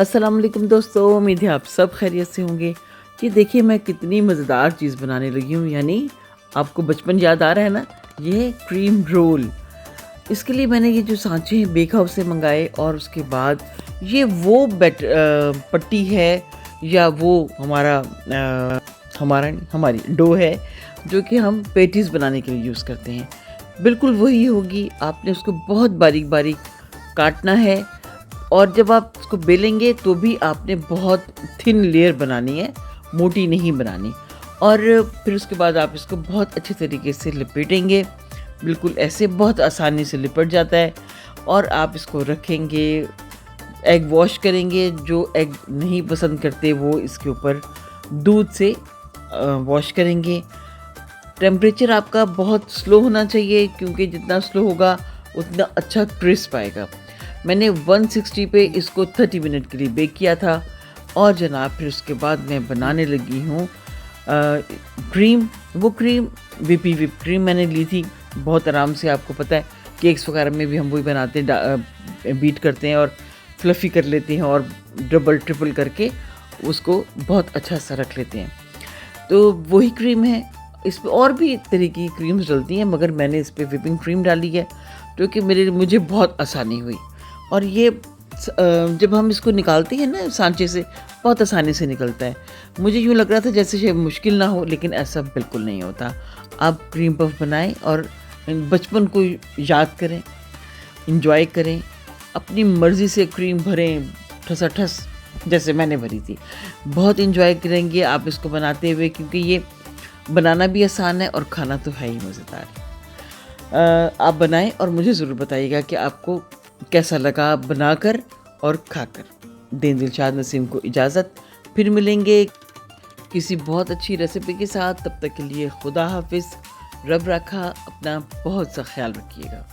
अस्सलाम वालेकुम दोस्तों, उम्मीद है आप सब खैरियत से होंगे। ये देखिए मैं कितनी मज़ेदार चीज़ बनाने लगी हूँ, यानी आपको बचपन याद आ रहा है ना? ये है क्रीम रोल। इसके लिए मैंने ये जो सांचे हैं बेक हाउस से मंगाए और उसके बाद ये वो पट्टी है या वो हमारी डो है जो कि हम पेटीज़ बनाने के लिए यूज़ करते हैं। बिल्कुल वही होगी, आपने उसको बहुत बारीक-बारीक काटना है और जब आप उसको बेलेंगे तो भी आपने बहुत थिन लेयर बनानी है, मोटी नहीं बनानी। और फिर उसके बाद आप इसको बहुत अच्छे तरीके से लपेटेंगे, बिल्कुल ऐसे बहुत आसानी से लिपट जाता है। और आप इसको रखेंगे, एग वॉश करेंगे, जो एग नहीं पसंद करते वो इसके ऊपर दूध से वॉश करेंगे। टेम्परेचर आपका बहुत स्लो होना चाहिए क्योंकि जितना स्लो होगा उतना अच्छा क्रिस्प आएगा। मैंने 160 पे इसको 30 मिनट के लिए बेक किया था और जनाब फिर उसके बाद मैं बनाने लगी हूँ क्रीम। वो क्रीम विप क्रीम मैंने ली थी, बहुत आराम से। आपको पता है केक्स वगैरह में भी हम वही बनाते हैं, बीट करते हैं और फ्लफ़ी कर लेते हैं और डबल ट्रिपल करके उसको बहुत अच्छा सा रख लेते हैं। तो वही क्रीम है। इस पे और भी तरह की क्रीम्स डलती हैं मगर मैंने इस पे व्हिपिंग क्रीम डाली है जो कि मुझे बहुत आसानी हुई। और ये जब हम इसको निकालते हैं ना सांचे से, बहुत आसानी से निकलता है। मुझे यूँ लग रहा था जैसे शायद मुश्किल ना हो, लेकिन ऐसा बिल्कुल नहीं होता। आप क्रीम पफ बनाएं और बचपन को याद करें, इंजॉय करें, अपनी मर्ज़ी से क्रीम भरें ठसाठस जैसे मैंने भरी थी। बहुत इंजॉय करेंगे आप इसको बनाते हुए क्योंकि ये बनाना भी आसान है और खाना तो है ही मज़ेदार। आप बनाएं और मुझे ज़रूर बताइएगा कि आपको कैसा लगा बनाकर और खाकर। दें दिलशाद नसीम को इजाज़त, फिर मिलेंगे किसी बहुत अच्छी रेसिपी के साथ। तब तक के लिए खुदा हाफिज़, रब रखा, अपना बहुत सा ख्याल रखिएगा।